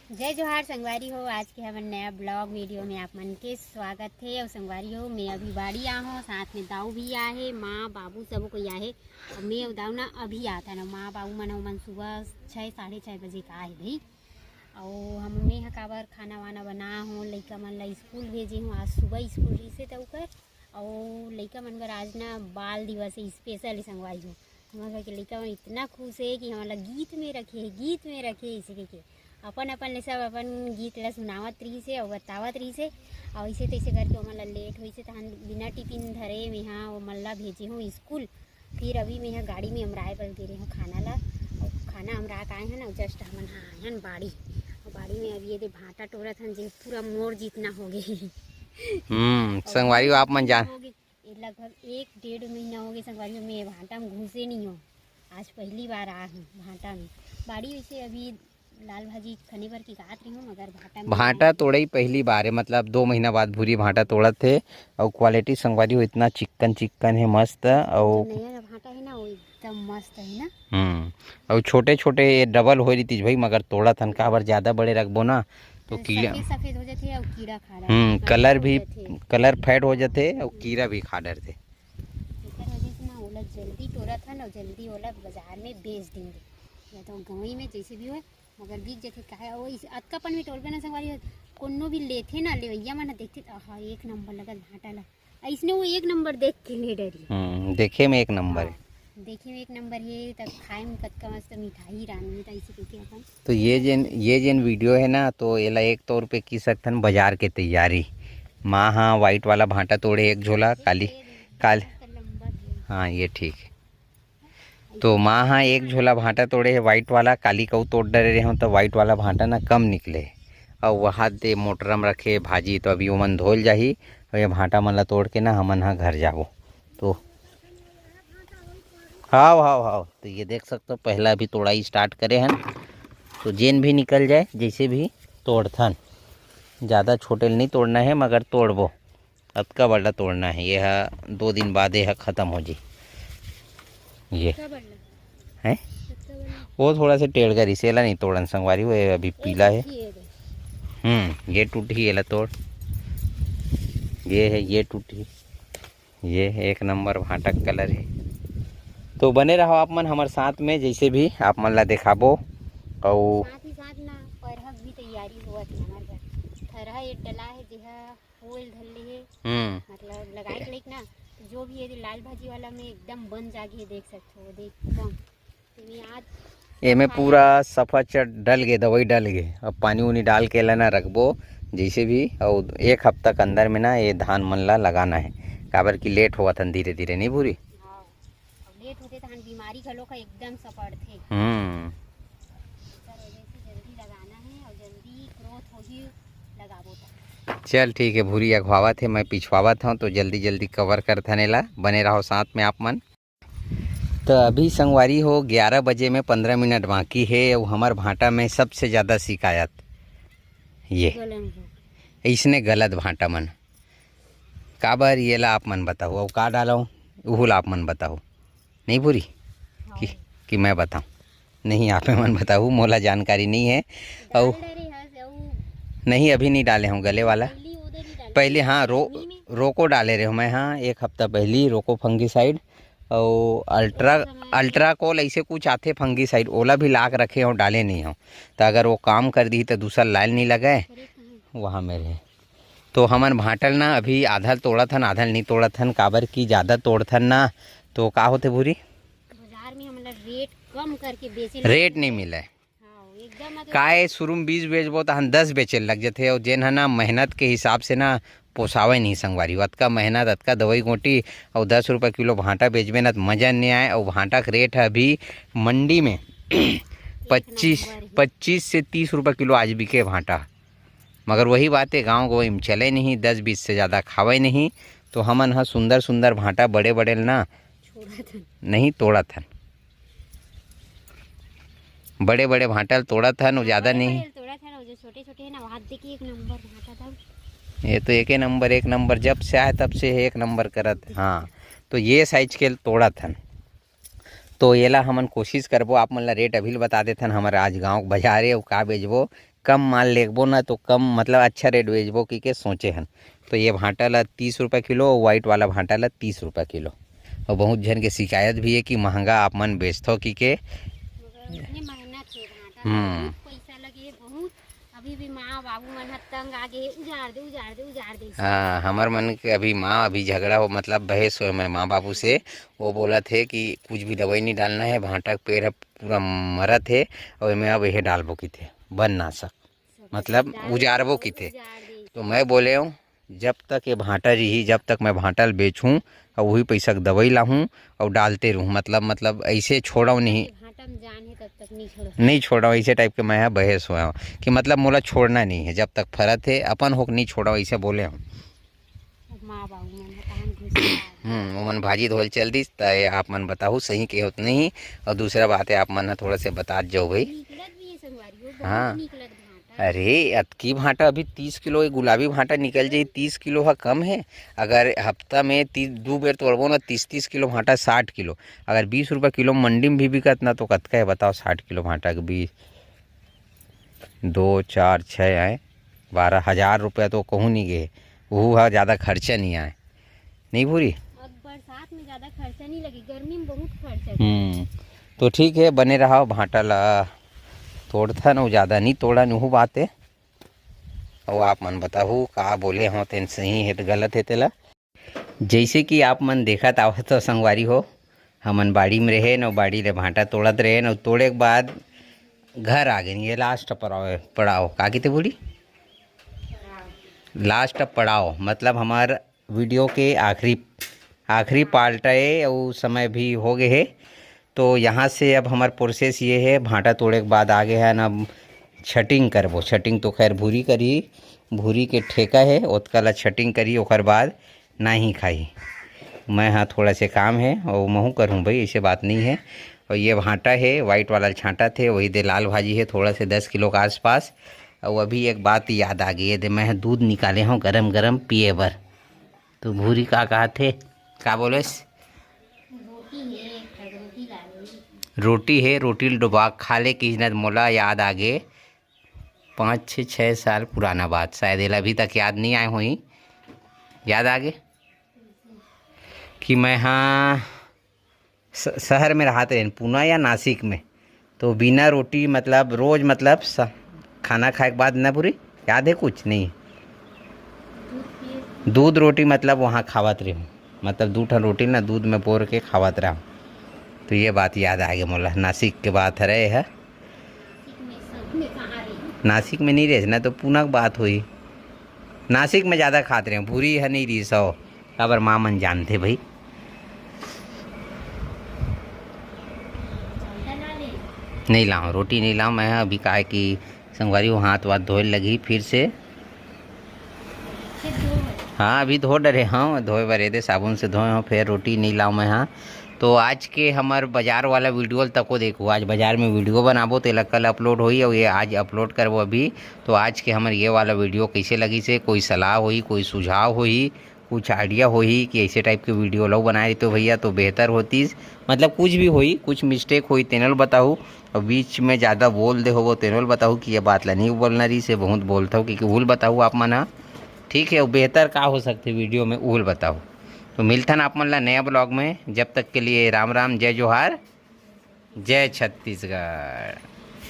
जय जोहार संगवारी हो। आज के हमारे नया ब्लॉग वीडियो में आप मन के स्वागत है। और संगवारी हो, मैं अभी बाड़ी आ हूँ, साथ में दाऊ भी आहे, माँ बाबू सब कोई आहे। और मैं और दाऊ ना अभी आता ना, माँ बाबू मन सुबह 6-6:30 बजे का आए भाई। और हम मैं काबर खाना वाना बना हूँ, लइका मन ला स्कूल भेजे हूँ। आज सुबह स्कूल रही से तो कर। और लइका मन बर आज ना बाल दिवस है स्पेशल संगवारी हो। हमारे घर के लइका मन इतना खुश है कि हमारा गीत में रखे इसी के अपन ले सब अपन गीत ला सुनावत रही से और बतावत रही से। और इसे तैसे करके ओमन ला लेट हुई से तो हम बिना टिफिन धरे मैं यहाँ ओमन ला भेजे हूँ स्कूल। फिर अभी मैं यहाँ गाड़ी में अमराए बल दे रही हूँ खाना ला। और खाना अमरा के आए हैं ना, जस्ट हमन हाँ आए हैं बाड़ी। और बाड़ी में अभी ये भाटा टोरत हन जे पूरा मोर जितना हो गए। संगवारी आप मन जान लगभग 1-1.5 महीना हो गए संगवारी में भाटा में घुसे नहीं हो। आज पहली बार आ हूँ भाटा में। बाड़ी वैसे अभी लाल भाजी खने पर की काट रही हूँ, मगर भाटा तोड़ई पहली बार है, मतलब 2 महीना बाद भूरी भाटा तोड़त थे। और क्वालिटी संगवारी हो इतना चिकन है मस्त। और नया भाटा है ना वो एकदम मस्त है ना। और छोटे छोटे डबल हो रही थी भाई, मगर तोड़त हन काबर ज्यादा बड़े रखबो ना तो कीड़ा सफेद हो जाते और कीड़ा खा रहा कलर फेड हो जाते और कीड़ा भी खा डरते। ओला जल्दी तोड़त हन और जल्दी ओला बाजार में बेच देंगे या तो गाँव में जैसे भी हो, मगर बिक जाते काहे। वो अतकापन में टोलबे ना संगवारी कोनो भी लेथे ना लेवैया मन देखते हाँ एक नंबर लगत भाटा ला। ऐसने वो एक नंबर देख के नहीं डरी। देखे में एक नंबर है। देखे में एक नंबर है, तब खाए में कतका मस्त मिठाई रानी तो ऐसे कहते अपन। तो ये जेन वीडियो है ना, तो एला एक तौर पे की सकथन बाजार के तैयारी। माँ हाँ वाइट वाला भाटा तोड़े एक झोला काली हाँ ये ठीक है। तो माँ हाँ एक झोला भाटा तोड़े है वाइट वाला, काली कऊ तोड़ डरे रहे हूँ तो वाइट वाला भाटा ना कम निकले। और वहाँ दे मोटरम रखे भाजी, तो अभी ओमन धोल जाही और ये भाटा मन ला तोड़ के ना हमन हाँ घर जाबो। तो हाँ तो ये देख सकते हो पहला अभी तोड़ाई स्टार्ट करे हैं। तो जेन भी निकल जाए जैसे भी तोड़थन, ज़्यादा छोटे नहीं तोड़ना है मगर तोड़बो अतका बड़ा तोड़ना है। यह 2 दिन बाद यह ख़त्म हो जी। ये है वो थोड़ा सा टेढ़ कर इसेला नहीं तोड़न संगवारी वो अभी पीला है। ये टूटी एला तोड़, ये है ये टूटी, ये एक नंबर भाटा कलर है। तो बने रहो आप मन हमारे साथ में, जैसे भी आप मन ला दिखाबो। और साथ ही साथ ना परहक भी तैयारी हुआ थी हमारे घर। थरहा एक डला है जेहा फूल धरले है, मतलब लगाए के लाइक ना जो भी है लाल भाजी वाला में एकदम बन जागी है, देख सकते हो एकदम। तो आज ये में पूरा सफा चट डल गए, दवाई डल गए। अब पानी उनी डाल के ना रखबो जैसे भी। और 1 हफ्ता के अंदर में ना ये धान मन ला लगाना है, काबर की लेट हुआ था धीरे धीरे नहीं पूरी। लेट होते तो बीमारी घलो का एकदम सपड़ थे। जल्दी लगाना है और जल्दी ग्रोथ होगी लगाबो तो। चल ठीक है, भूरी अगवावत है, मैं पिछवावत हूँ तो जल्दी जल्दी कवर कर थने ला। बने रहो साथ में आप मन। तो अभी संगवारी हो 11 बजे में 15 मिनट बाकी है। और हमार भाटा में सबसे ज़्यादा शिकायत ये इसने गलत भाटा मन काबर ये ला आप मन बताओ। और का डालो वो ला आप मन बताओ, नहीं पूरी कि मैं बताऊँ? नहीं आप मन बताओ, मोला जानकारी नहीं है। और नहीं अभी नहीं डाले हूँ गले वाला, पहले हाँ रोको डाले रहे हूँ मैं। हाँ 1 हफ्ता पहले रोको फंगीसाइड और अल्ट्रा कोल ऐसे कुछ आते फंगीसाइड, ओला भी लाके रखे हो, डाले नहीं हो। तो अगर वो काम कर दी तो दूसरा लाल नहीं लगाए वहाँ मेरे। तो हमन भाटल ना अभी आधा तोड़ा थन आधा नहीं तोड़ा थन, काबर की ज़्यादा तोड़थन ना तो का होते पूरी बाजार में हमला रेट कम करके बेचे, रेट नहीं मिले। काय शुरू में 20 बेचबो तो हम 10 बेचे लग जाते। और जेन है ना मेहनत के हिसाब से ना पोसावे नहीं संगवारी, अतका मेहनत अतका दवाई गोटी और 10 रुपये किलो भाटा बेचबे ना तो मज़ा नहीं आए। और भाटा का रेट है अभी मंडी में 25 से 30 रुपये किलो आज बिके भाटा। मगर वही बात है गाँव गोई में चले नहीं, 10-20 से ज़्यादा खावे नहीं। तो हमन हाँ सुंदर सुंदर भाटा बड़े बड़े ना नहीं तोड़ा था, बड़े बड़े भाटा तोड़ा था न, ज़्यादा नहीं तोड़ा था। जो छोटे छोटे है ना वहाँ देखिए एक नंबर भाटा था। ये तो एक नंबर जब से आए तब से 1 नंबर करत। हाँ तो ये साइज के तोड़ा था। तो ये ला हमन कोशिश करबो आप मन ला रेट अभी बता देथन हमारे आज गाँव बाजार है का बेचबो कम माल लेबो ना तो कम मतलब अच्छा रेट बेचबो की के सोचे हन। तो ये भांटा ला 30 रुपये किलो और वाइट वाला भांटा ला 30 रुपये किलो। और बहुत जन के शिकायत भी है कि महंगा आप मन बेचतो की के। मगर इतने मेहनत है भाटा में, बहुत पैसा लगे बहुत। अभी भी माँ बाबू मन ह तंग आगे उजाड़ दे उजाड़ दे उजाड़ दे। हाँ हमार मन के अभी माँ अभी झगड़ा हो मतलब बहस हो मैं माँ बाबू से। वो बोला थे कि कुछ भी दवाई नहीं डालना है, भांटा का पेड़ है पूरा मरा थे और मैं अब यह डालबो की थे बन ना सक मतलब उजाड़बो की थे। तो मैं बोले हूँ जब तक ये भांटा रही जब तक मैं भांटा बेचूँ और वही पैसा का दवाई लाऊँ और डालते रहूँ मतलब ऐसे छोड़ाऊँ नहीं, भाटा में जान है तब तक नहीं छोड़ा ऐसे टाइप के मैं बहस हुआ हूँ कि मतलब मोला छोड़ना नहीं है जब तक फरत है अपन होक नहीं छोड़ा ऐसे बोले हूँ। माँ बाबू मन कहां घुस वो मन भाजी धोल चल दी तो आप मन बताओ सही के होत नहीं। और दूसरा बात है आप मन थोड़ा से बता जाओ भाई। निकलत भी है संगवारी बहुत हाँ निकलत भाटा। अरे अतकी भांटा अभी 30 किलो ये गुलाबी भांटा निकल जाए 30 किलो है कम है। अगर हफ्ता में 2 बेर तोड़बो ना 30 किलो भांटा 60 किलो। अगर 20 रुपये किलो मंडी में भी बिकत ना तो कतका है बताओ 60 किलो भांटा के 20 2 4 6 आए 12,000 रुपया तो कहूँ नहीं गए। वो है ज़्यादा खर्चा नहीं आए नहीं पूरी। अब बरसात में ज्यादा खर्चा नहीं लगी, गर्मी में बहुत खर्चा। तो ठीक है बने रहा भांटा ला तोड़ता ना ज़्यादा नहीं तोड़ा नहीं बात है। और आप मन बताओ का बोले हो तेन सही है तो गलत है तेला। जैसे कि आप मन देखत आवत तो संगवारी हो हमन बाड़ी में रहे न बाड़ी ले भांटा तोड़त रहे न तोड़े के बाद घर आ गए। ये लास्ट पड़ाव का कहते बोली लास्ट पड़ाव मतलब हमार वीडियो के आखिरी पार्ट है और समय भी हो गए है। तो यहाँ से अब हमार प्रोसेस ये है भांटा तोड़े के बाद आगे है ना छटिंग करबो। छटिंग तो खैर भूरी करी भूरी के ठेका है ओतकाला छटिंग करी ओकर बाद ना ही खाई। मैं हाँ थोड़ा से काम है और महू करूँ भाई ऐसे बात नहीं है। और ये भांटा है वाइट वाला छांटा थे वही दे लाल भाजी है थोड़ा से 10 किलो के आसपास। और अभी एक बात याद आ गई है दे मैं दूध निकाले हूँ गरम गरम पिए बर। तो भूरी का कहा थे का बोले रोटी है रोटी डुबा खा ले कि मोला याद आ गए 5-6 साल पुराना बात शायद एला अभी तक याद नहीं आए हुई। याद आ गए कि मैं हाँ शहर में रहते हैं पूना या नासिक में। तो बिना रोटी मतलब रोज़ मतलब खाना खाए के बाद ना पूरी याद है कुछ नहीं दूध रोटी मतलब वहाँ खावत रहे मतलब 2 रोटी ना दूध में बोर के खावत रहा। तो ये बात याद आ गया मोला नासिक के बात है रहे है। नासिक में नहीं रहे ना तो पूना की बात हुई। नासिक में ज़्यादा खाते रहे भूरी है नहीं रही सौ अबर माँ मन जानते भाई। नहीं लाऊँ रोटी नहीं लाऊँ मैं अभी कहा कि संगवारी वो हाथ वाथ धोए लगी फिर से। हाँ अभी धो डरे हाँ धोए बरे दे साबुन से धोए हो फिर रोटी नहीं लाऊँ मैं हाँ। तो आज के हमार बाज़ार वाला वीडियो तक को देखो आज बाज़ार में वीडियो बनाबो तो कल अपलोड होई और ये आज अपलोड करबो अभी। तो आज के हमार ये वाला वीडियो कैसे लगी से कोई सलाह होई कोई सुझाव होई कुछ आइडिया होई कि ऐसे टाइप के वीडियो लोग बनाए तो भैया तो बेहतर होती मतलब कुछ भी होई कुछ मिस्टेक होई तेनल बताऊँ। और बीच में ज़्यादा बोल दे हो वो तेनल बताऊँ कि ये बात ला नहीं बोलना रही से बहुत बोलता हूँ कि भूल बताऊँ आप मना ठीक है। बेहतर का हो सकते वीडियो में भूल बताओ। तो मिलता ना आप मन ला नया ब्लॉग में जब तक के लिए राम राम जय जोहार जय छत्तीसगढ़।